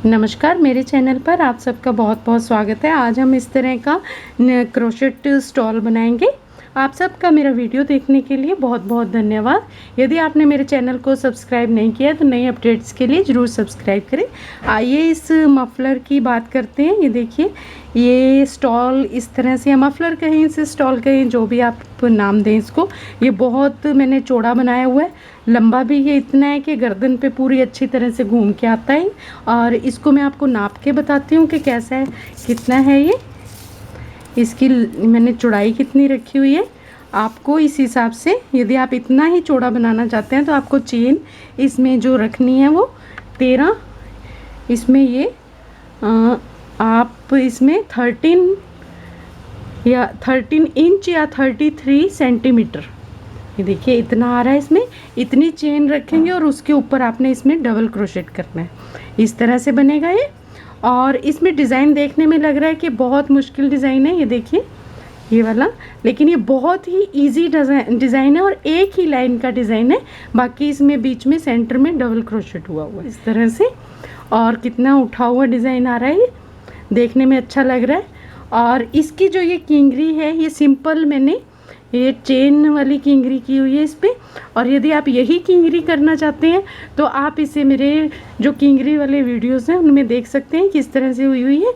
नमस्कार, मेरे चैनल पर आप सबका बहुत बहुत स्वागत है। आज हम इस तरह का क्रोशेट स्टॉल बनाएंगे। आप सबका मेरा वीडियो देखने के लिए बहुत बहुत धन्यवाद। यदि आपने मेरे चैनल को सब्सक्राइब नहीं किया तो नई अपडेट्स के लिए ज़रूर सब्सक्राइब करें। आइए इस मफलर की बात करते हैं। ये देखिए, ये स्टॉल इस तरह से, मफलर कहें, इसे स्टॉल कहें, जो भी आप नाम दें इसको। ये बहुत मैंने चौड़ा बनाया हुआ है, लंबा भी ये इतना है कि गर्दन पे पूरी अच्छी तरह से घूम के आता है। और इसको मैं आपको नाप के बताती हूँ कि कैसा है, कितना है ये, इसकी मैंने चौड़ाई कितनी रखी हुई है। आपको इस हिसाब से, यदि आप इतना ही चौड़ा बनाना चाहते हैं तो आपको चेन इसमें जो रखनी है वो 13, इसमें ये आप इसमें 13 इंच या 33 सेंटीमीटर, ये देखिए इतना आ रहा है, इसमें इतनी चेन रखेंगे और उसके ऊपर आपने इसमें डबल क्रोशेट करना है। इस तरह से बनेगा ये। और इसमें डिज़ाइन देखने में लग रहा है कि बहुत मुश्किल डिज़ाइन है, ये देखिए ये वाला, लेकिन ये बहुत ही इजी डिज़ाइन है और एक ही लाइन का डिज़ाइन है। बाकी इसमें बीच में सेंटर में डबल क्रोशेट हुआ हुआ है इस तरह से। और कितना उठा हुआ डिज़ाइन आ रहा है, ये देखने में अच्छा लग रहा है। और इसकी जो ये किंगरी है, ये सिंपल मैंने ये चेन वाली किंगरी की हुई है इस पर। और यदि आप यही किंगरी करना चाहते हैं तो आप इसे मेरे जो किंगरी वाले वीडियोस हैं उनमें देख सकते हैं किस तरह से हुई है।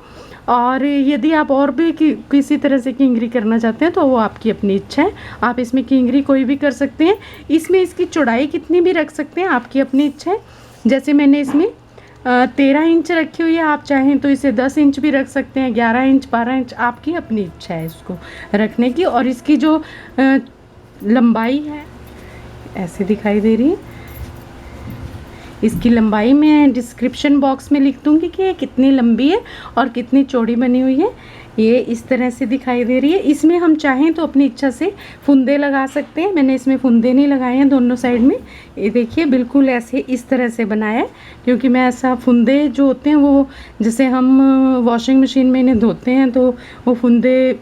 और यदि आप और भी किसी तरह से किंगरी करना चाहते हैं तो वो आपकी अपनी इच्छा है, आप इसमें किंगरी कोई भी कर सकते हैं। इसमें इसकी चौड़ाई कितनी भी रख सकते हैं, आपकी अपनी इच्छा है। जैसे मैंने इसमें 13 इंच रखी हुई है, आप चाहें तो इसे 10 इंच भी रख सकते हैं, 11 इंच, 12 इंच, आपकी अपनी इच्छा है इसको रखने की। और इसकी जो लंबाई है ऐसे दिखाई दे रही है, इसकी लंबाई मैं डिस्क्रिप्शन बॉक्स में लिख दूंगी कि ये कितनी लंबी है और कितनी चौड़ी बनी हुई है। ये इस तरह से दिखाई दे रही है। इसमें हम चाहें तो अपनी इच्छा से फुंदे लगा सकते हैं। मैंने इसमें फुंदे नहीं लगाए हैं दोनों साइड में। ये देखिए बिल्कुल ऐसे इस तरह से बनाया है, क्योंकि मैं ऐसा फुंदे जो होते हैं वो, जैसे हम वॉशिंग मशीन में इन्हें धोते हैं तो वो फुंदे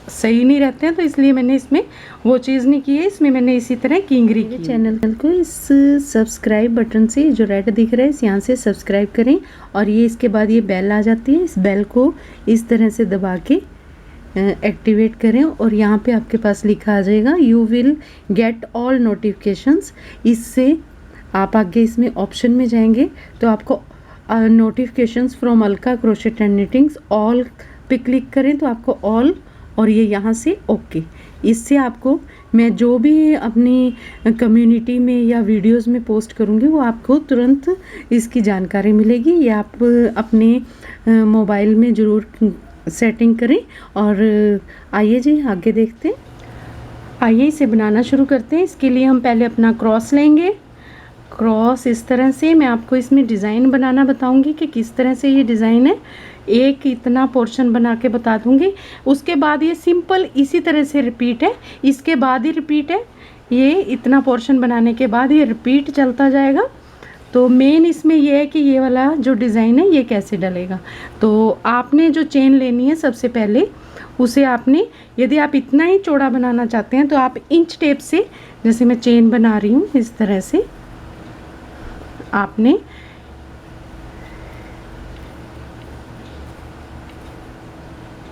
सही नहीं रहते हैं, तो इसलिए मैंने इसमें वो चीज़ नहीं की है। इसमें मैंने इसी तरह किंगरी की। चैनल को इस सब्सक्राइब बटन से, जो रेड दिख रहा है, इस यहाँ से सब्सक्राइब करें। और ये इसके बाद ये बेल आ जाती है, इस बेल को इस तरह से दबा के एक्टिवेट करें और यहाँ पे आपके पास लिखा आ जाएगा you will get all notifications. इससे आप आगे इसमें ऑप्शन में जाएंगे तो आपको notifications from Alka crochet and knittings all पे क्लिक करें तो आपको ऑल, और ये यहाँ से ओके। इससे आपको मैं जो भी अपनी कम्युनिटी में या वीडियोस में पोस्ट करूँगी वो आपको तुरंत इसकी जानकारी मिलेगी। ये आप अपने मोबाइल में ज़रूर सेटिंग करें। और आइए जी आगे देखते हैं। आइए इसे बनाना शुरू करते हैं। इसके लिए हम पहले अपना क्रॉस लेंगे। क्रॉस इस तरह से, मैं आपको इसमें डिज़ाइन बनाना बताऊंगी कि किस तरह से ये डिज़ाइन है। एक इतना पोर्शन बना के बता दूंगी, उसके बाद ये सिंपल इसी तरह से रिपीट है, इसके बाद ही रिपीट है। ये इतना पोर्शन बनाने के बाद ये रिपीट चलता जाएगा। तो मेन इसमें ये है कि ये वाला जो डिज़ाइन है ये कैसे डलेगा। तो आपने जो चेन लेनी है सबसे पहले, उसे आपने, यदि आप इतना ही चौड़ा बनाना चाहते हैं तो आप इंच टेप से, जैसे मैं चेन बना रही हूँ इस तरह से, आपने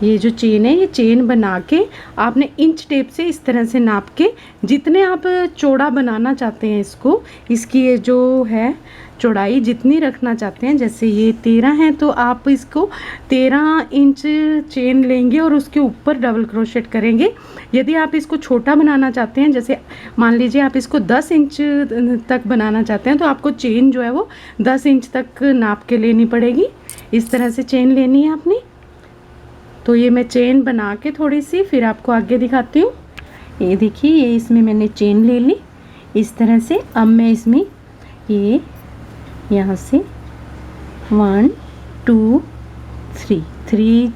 ये जो चेन है, ये चेन बना के आपने इंच टेप से इस तरह से नाप के, जितने आप चौड़ा बनाना चाहते हैं इसको, इसकी ये जो है चौड़ाई जितनी रखना चाहते हैं, जैसे ये 13 है तो आप इसको 13 इंच चेन लेंगे और उसके ऊपर डबल क्रोशेट करेंगे। यदि आप इसको छोटा बनाना चाहते हैं, जैसे मान लीजिए आप इसको 10 इंच तक बनाना चाहते हैं, तो आपको चेन जो है वो 10 इंच तक नाप के लेनी पड़ेगी। इस तरह से चेन लेनी है आपने। तो ये मैं चेन बना के थोड़ी सी फिर आपको आगे दिखाती हूँ। ये देखिए, ये इसमें मैंने चेन ले ली इस तरह से। अब मैं इसमें ये यहाँ से 1 2 3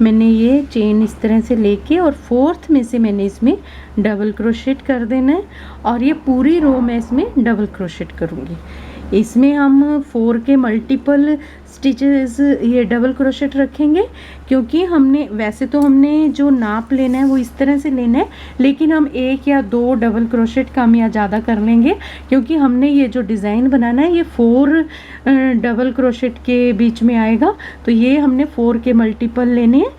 मैंने ये चेन इस तरह से लेके, और 4th में से मैंने इसमें डबल क्रोशेट कर देना है। और ये पूरी रो में इसमें डबल क्रोशेट करूँगी। इसमें हम 4 के मल्टीपल स्टिचेस ये डबल क्रोशेट रखेंगे, क्योंकि हमने वैसे तो हमने जो नाप लेना है वो इस तरह से लेना है, लेकिन हम 1 या 2 डबल क्रोशेट कम या ज़्यादा कर लेंगे, क्योंकि हमने ये जो डिज़ाइन बनाना है ये 4 डबल क्रोशेट के बीच में आएगा। तो ये हमने 4 के मल्टीपल लेने हैं।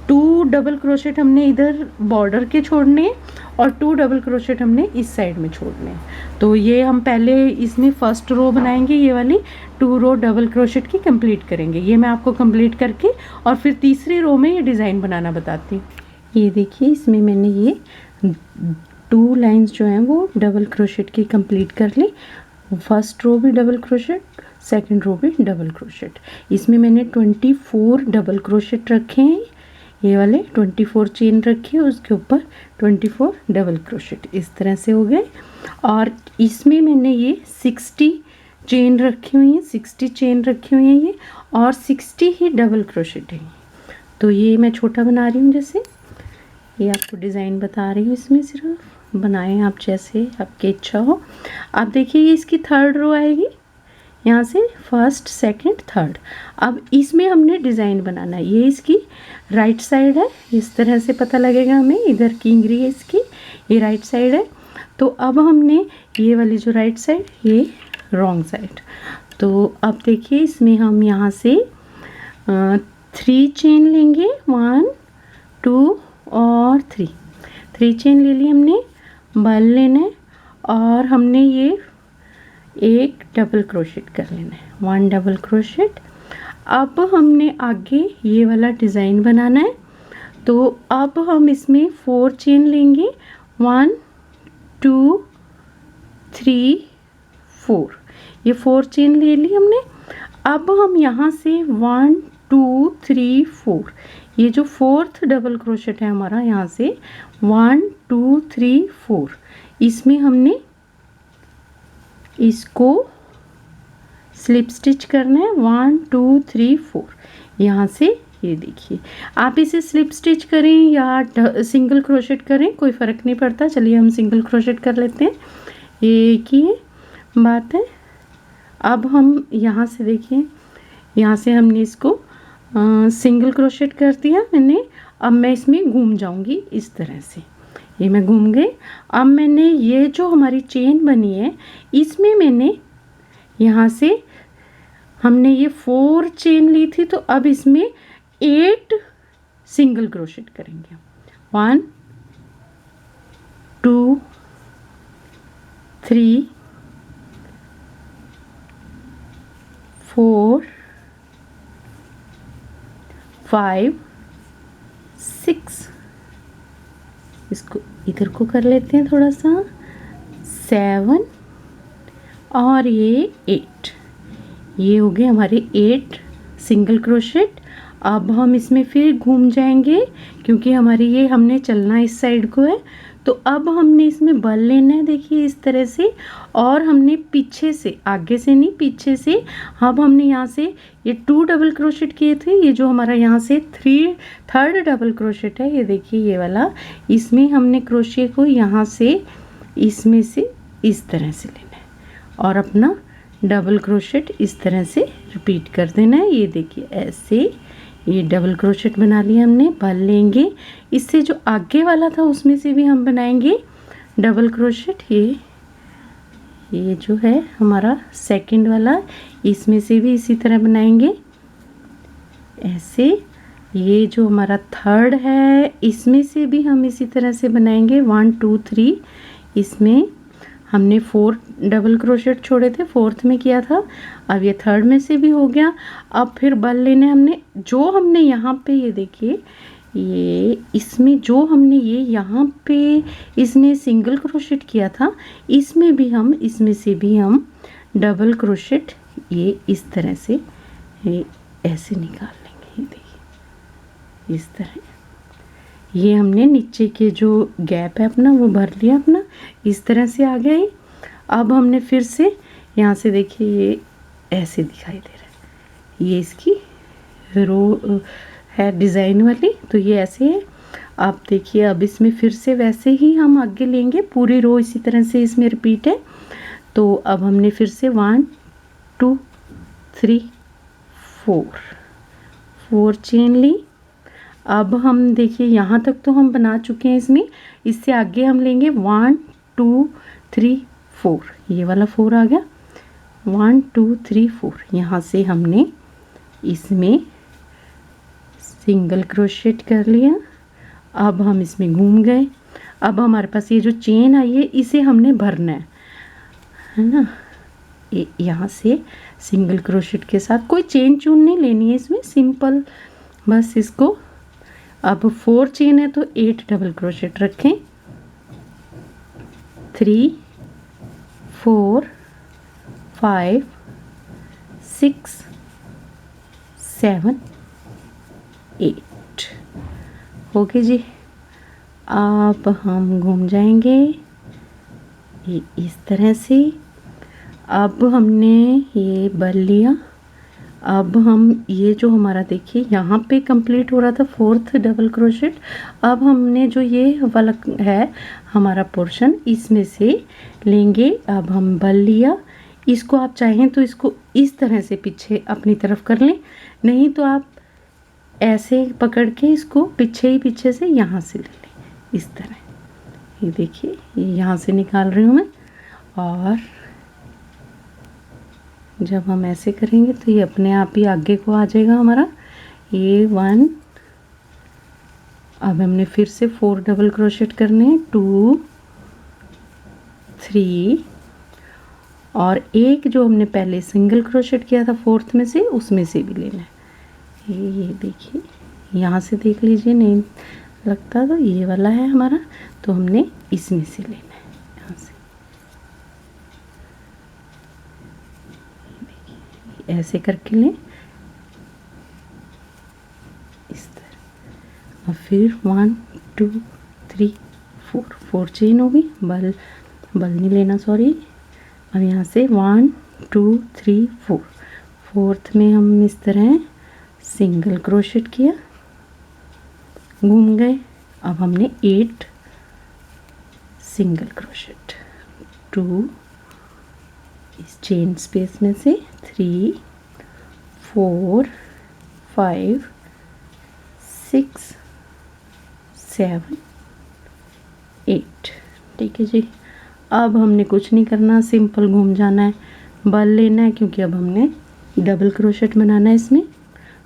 2 डबल क्रोशेट हमने इधर बॉर्डर के छोड़ने हैं और 2 डबल क्रोशेट हमने इस साइड में छोड़ने हैं। तो ये हम पहले इसमें फर्स्ट रो बनाएंगे, ये वाली 2 रो डबल क्रोशेट की कंप्लीट करेंगे। ये मैं आपको कंप्लीट करके और फिर तीसरी रो में ये डिज़ाइन बनाना बताती हूँ। ये देखिए, इसमें मैंने ये 2 लाइंस जो हैं वो डबल क्रोशेट की कंप्लीट कर ली। फर्स्ट रो भी डबल क्रोशेट, सेकंड रो भी डबल क्रोशेट। इसमें मैंने 24 डबल क्रोशेट रखे हैं, ये वाले 24 चेन रखी है, उसके ऊपर 24 डबल क्रोशेट इस तरह से हो गए। और इसमें मैंने ये 60 चेन रखी हुई हैं, 60 चेन रखी हुई हैं ये, और 60 ही डबल क्रोशेट है। तो ये मैं छोटा बना रही हूँ, जैसे ये आपको डिज़ाइन बता रही हूँ, इसमें सिर्फ बनाएं आप जैसे आपकी इच्छा हो। आप देखिए, ये इसकी 3rd रो आएगी, यहाँ से 1st, 2nd, 3rd। अब इसमें हमने डिज़ाइन बनाना है। ये इसकी राइट साइड है, इस तरह से पता लगेगा हमें, इधर किंगरी है इसकी, ये राइट साइड है। तो अब हमने ये वाली जो राइट साइड, ये रॉन्ग साइड। तो अब देखिए, इसमें हम यहाँ से 3 चेन लेंगे, 1 2 और 3 चेन ले ली हमने। बल लेना है और हमने ये एक डबल क्रोशेट कर लेना है, 1 डबल क्रोशेट। अब हमने आगे ये वाला डिज़ाइन बनाना है। तो अब हम इसमें 4 चेन लेंगे, 1 2 3 4। ये 4 चेन ले ली हमने। अब हम यहाँ से 1 2 3 4, ये जो 4th डबल क्रोशेट है हमारा, यहाँ से 1 2 3 4, इसमें हमने इसको स्लिप स्टिच करना है 1 2 3 4। यहाँ से ये देखिए, आप इसे स्लिप स्टिच करें या सिंगल क्रोशेट करें, कोई फ़र्क नहीं पड़ता। चलिए हम सिंगल क्रोशेट कर लेते हैं, ये एक ही बात है। अब हम यहाँ से देखिए, यहाँ से हमने इसको सिंगल क्रोशेट कर दिया मैंने। अब मैं इसमें घूम जाऊँगी इस तरह से, ये मैं घूम गई। अब मैंने ये जो हमारी चेन बनी है, इसमें मैंने यहाँ से हमने ये 4 चेन ली थी, तो अब इसमें 8 सिंगल क्रोशेट करेंगे। 1 2 3 4 5 6, इसको इधर को कर लेते हैं थोड़ा सा, 7 और ये 8। ये हो गए हमारे 8 सिंगल क्रोशेट। अब हम इसमें फिर घूम जाएंगे, क्योंकि हमारी ये हमने चलना इस साइड को है। तो अब हमने इसमें बल लेना है, देखिए इस तरह से। और हमने पीछे से, आगे से नहीं पीछे से, अब हमने यहाँ से ये 2 डबल क्रोशेट किए थे। ये जो हमारा यहाँ से 3rd डबल क्रोशेट है, ये देखिए ये वाला, इसमें हमने क्रोशे को यहाँ से इसमें से इस तरह से लेना है और अपना डबल क्रोशेट इस तरह से रिपीट कर देना है। ये देखिए ऐसे ये डबल क्रोशेट बना लिया हमने। बल लेंगे, इससे जो आगे वाला था उसमें से भी हम बनाएंगे डबल क्रोशेट। ये जो है हमारा 2nd वाला, इसमें से भी इसी तरह बनाएंगे ऐसे। ये जो हमारा 3rd है, इसमें से भी हम इसी तरह से बनाएंगे 1 2 3। इसमें हमने 4 डबल क्रोशेट छोड़े थे, 4th में किया था। अब ये 3rd में से भी हो गया। अब फिर बल लेने हमने, जो हमने यहाँ पे ये देखिए, ये इसमें जो हमने ये यहाँ पे इसमें सिंगल क्रोशेट किया था, इसमें भी हम, इसमें से भी हम डबल क्रोशेट ये इस तरह से ये ऐसे निकाल लेंगे। ये देखिए इस तरह, ये हमने नीचे के जो गैप है अपना वो भर लिया अपना, इस तरह से आ गया ये। अब हमने फिर से यहाँ से देखिए ये ऐसे दिखाई दे रहा है, ये इसकी रो है डिज़ाइन वाली, तो ये ऐसे है। आप देखिए, अब इसमें फिर से वैसे ही हम आगे लेंगे, पूरी रो इसी तरह से इसमें रिपीट है। तो अब हमने फिर से 1 2 3 4 चेन ली। अब हम देखिए यहाँ तक तो हम बना चुके हैं इसमें, इससे आगे हम लेंगे 1 2 3 4, ये वाला 4 आ गया, 1 2 3 4। यहाँ से हमने इसमें सिंगल क्रोशेट कर लिया। अब हम इसमें घूम गए। अब हमारे पास ये जो चेन आई है इसे हमने भरना है ना। यहाँ से सिंगल क्रोशेट के साथ, कोई चेन चून नहीं लेनी है इसमें, सिंपल बस इसको। अब 4 चेन है तो 8 डबल क्रोशेट रखें, 3 4 5 6 7 8 ओके जी। अब हम घूम जाएंगे ये इस तरह से। अब हमने ये बल लिया। अब हम ये जो हमारा देखिए यहाँ पे कंप्लीट हो रहा था 4th डबल क्रोशेट, अब हमने जो ये वाला है हमारा पोर्शन इसमें से लेंगे। अब हम बल लिया, इसको आप चाहें तो इसको इस तरह से पीछे अपनी तरफ कर लें, नहीं तो आप ऐसे पकड़ के इसको पीछे से यहाँ से ले लें इस तरह। ये देखिए ये यहाँ से निकाल रही हूँ मैं, और जब हम ऐसे करेंगे तो ये अपने आप ही आगे को आ जाएगा हमारा ये 1। अब हमने फिर से 4 डबल क्रोशेट करने हैं, 2 3, और एक जो हमने पहले सिंगल क्रोशेट किया था 4th में से, उसमें से भी लेना है। ये देखिए यहाँ से देख लीजिए, नहीं लगता तो ये वाला है हमारा, तो हमने इसमें से लेना है यहाँ से। ऐसे करके लें इस तरह। और फिर 1 2 3 4 चेन होगी, बल नहीं लेना, सॉरी। अब यहाँ से 1 2 3 4, 4th में हम इस तरह सिंगल क्रोशेट किया, घूम गए। अब हमने 8 सिंगल क्रोशेट, 2 इस चेन स्पेस में से, 3 4 5 6 7 8। ठीक है जी। अब हमने कुछ नहीं करना, सिंपल घूम जाना है, बल लेना है, क्योंकि अब हमने डबल क्रोशेट बनाना है इसमें।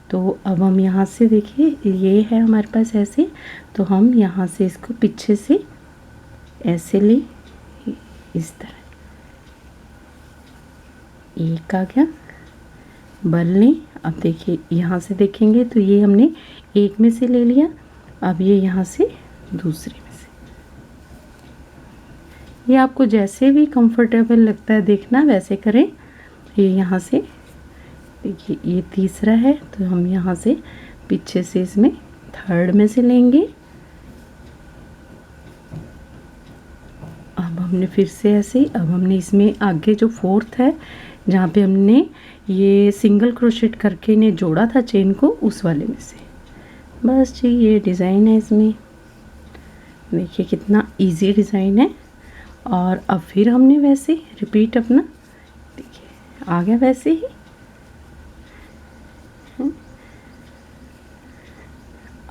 तो अब हम यहाँ से देखिए ये है हमारे पास ऐसे, तो हम यहाँ से इसको पीछे से ऐसे ले इस तरह, एक आ गया, बल लें। अब देखिए यहाँ से देखेंगे तो ये हमने एक में से ले लिया, अब ये यहाँ से दूसरे में से। ये आपको जैसे भी कंफर्टेबल लगता है देखना वैसे करें। ये यहाँ से देखिए ये तीसरा है, तो हम यहाँ से पीछे से इसमें 3rd में से लेंगे। अब हमने फिर से ऐसे, अब हमने इसमें आगे जो 4th है जहाँ पे हमने ये सिंगल क्रोशेट करके ने जोड़ा था चेन को, उस वाले में से। बस जी ये डिज़ाइन है इसमें, देखिए कितना इजी डिज़ाइन है। और अब फिर हमने वैसे रिपीट अपना, देखिए आ गया वैसे ही।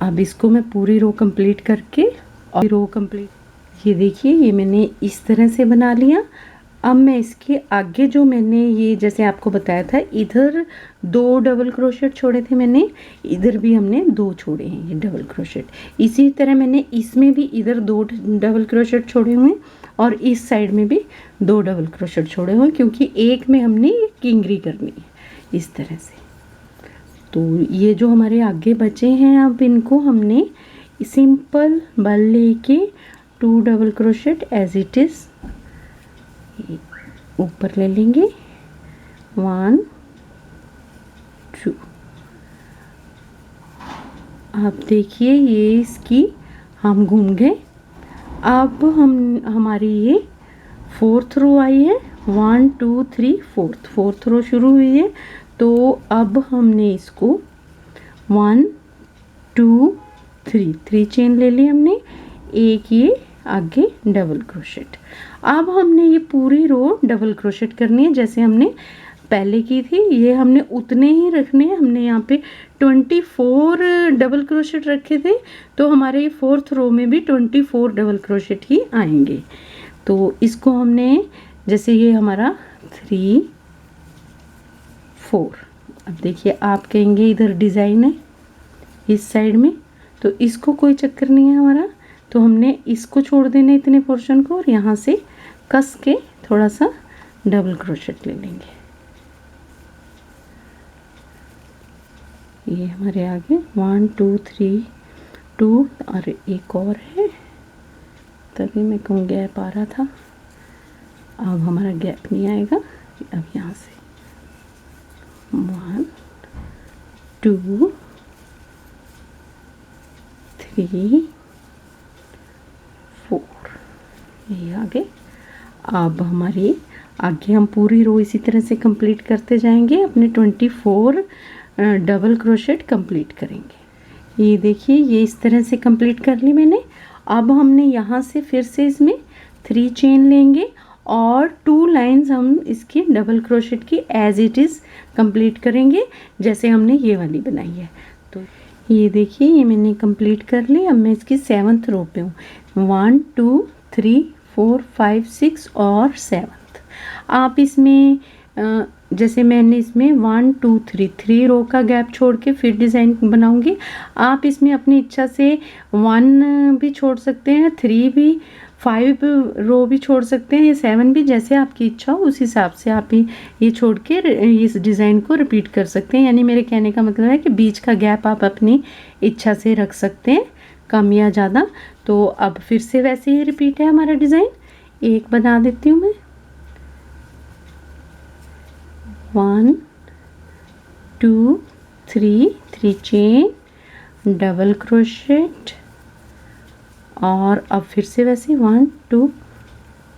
अब इसको मैं पूरी रो कंप्लीट करके, और रो कंप्लीट, ये देखिए ये मैंने इस तरह से बना लिया। अब मैं इसके आगे जो मैंने ये जैसे आपको बताया था, इधर 2 डबल क्रोशेट छोड़े थे मैंने, इधर भी हमने 2 छोड़े हैं ये डबल क्रोशेट। इसी तरह मैंने इसमें भी इधर 2 डबल क्रोशेट छोड़े हुए हैं, और इस साइड में भी 2 डबल क्रोशेट छोड़े हुए हैं, क्योंकि एक में हमने किंगरी करनी है इस तरह से। तो ये जो हमारे आगे बचे हैं, अब इनको हमने सिंपल बल लेके 2 double crochet as it is ऊपर ले लेंगे, 1 2। अब देखिए ये इसकी हम घूम गए। अब हमारी ये 4th रो आई है, 1 2 3 4th रो शुरू हुई है। तो अब हमने इसको 1 2 3 चेन ले ली हमने, एक ये आगे डबल क्रोशेट। अब हमने ये पूरी रो डबल क्रोशेट करनी है, जैसे हमने पहले की थी, ये हमने उतने ही रखने हैं। हमने यहाँ पे 24 डबल क्रोशेट रखे थे, तो हमारे 4th रो में भी 24 डबल क्रोशेट ही आएंगे। तो इसको हमने, जैसे ये हमारा 3 4, अब देखिए आप कहेंगे इधर डिज़ाइन है इस साइड में, तो इसको कोई चक्कर नहीं है हमारा, तो हमने इसको छोड़ देना इतने पोर्शन को, और यहाँ से कस के थोड़ा सा डबल क्रोशेट ले लेंगे। ये हमारे आगे 1 2 3 2, और एक और है, तभी मैं कहूँ गैप आ रहा था। अब हमारा गैप नहीं आएगा। अब यहाँ से 1 2 3 4, ये आगे। अब हमारी आगे हम पूरी रो इसी तरह से कंप्लीट करते जाएंगे, अपने 24 डबल क्रोशेट कंप्लीट करेंगे। ये देखिए ये इस तरह से कंप्लीट कर ली मैंने। अब हमने यहाँ से फिर से इसमें 3 चेन लेंगे और 2 लाइंस हम इसकी डबल क्रोशेट की एज इट इज़ कंप्लीट करेंगे, जैसे हमने ये वाली बनाई है। तो ये देखिए ये मैंने कंप्लीट कर ली। अब मैं इसकी 7th रो पे हूँ। 1 2 3 4 5 6 और 7th। आप इसमें जैसे मैंने इसमें 1 2 3 रो का गैप छोड़ के फिर डिज़ाइन बनाऊंगी। आप इसमें अपनी इच्छा से 1 भी छोड़ सकते हैं, 3 भी, 5 रो भी छोड़ सकते हैं, 7 भी, जैसे आपकी इच्छा हो उस हिसाब से आप ये छोड़ के इस डिज़ाइन को रिपीट कर सकते हैं। यानी मेरे कहने का मतलब है कि बीच का गैप आप अपनी इच्छा से रख सकते हैं, कम या ज़्यादा। तो अब फिर से वैसे ही रिपीट है हमारा डिज़ाइन। एक बना देती हूँ मैं। 1 2 3 चेन डबल क्रोशेट, और अब फिर से वैसे 1 2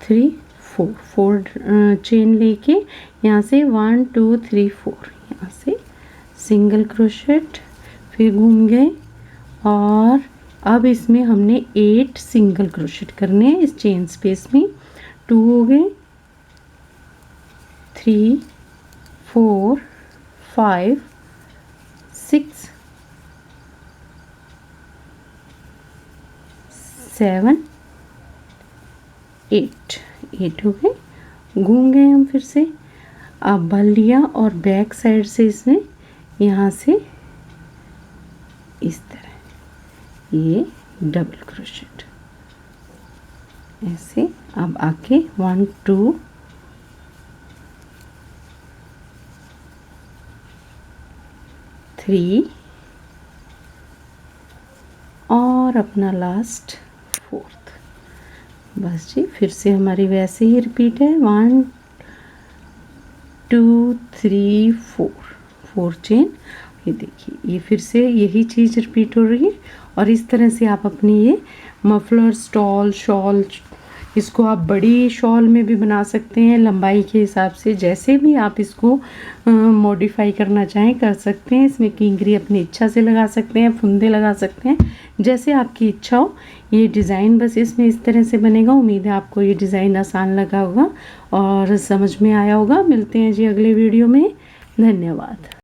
3 4 चेन लेके यहाँ से 1 2 3 4 यहाँ से सिंगल क्रोशेट, फिर घूम गए, और अब इसमें हमने 8 सिंगल क्रोशेट करने हैं इस चेन स्पेस में। 2 हो गए, 3 4 5 6 7 8 हो गए। घूम गए हम फिर से। अब बल लिया और बैक साइड से इसमें यहाँ से इस तरह ये डबल क्रोशेट ऐसे। अब आके 1 2 3 और अपना लास्ट 4th। बस जी, फिर से हमारी वैसे ही रिपीट है। 1 2 3 4 चेन। ये देखिए ये फिर से यही चीज़ रिपीट हो रही है। और इस तरह से आप अपनी ये मफलर, स्टॉल, शॉल, इसको आप बड़ी शॉल में भी बना सकते हैं, लंबाई के हिसाब से जैसे भी आप इसको मॉडिफाई करना चाहें कर सकते हैं। इसमें किंगरी अपनी इच्छा से लगा सकते हैं, फुंदे लगा सकते हैं, जैसे आपकी इच्छा हो। ये डिज़ाइन बस इसमें इस तरह से बनेगा। उम्मीद है आपको ये डिज़ाइन आसान लगा होगा और समझ में आया होगा। मिलते हैं जी अगले वीडियो में। धन्यवाद।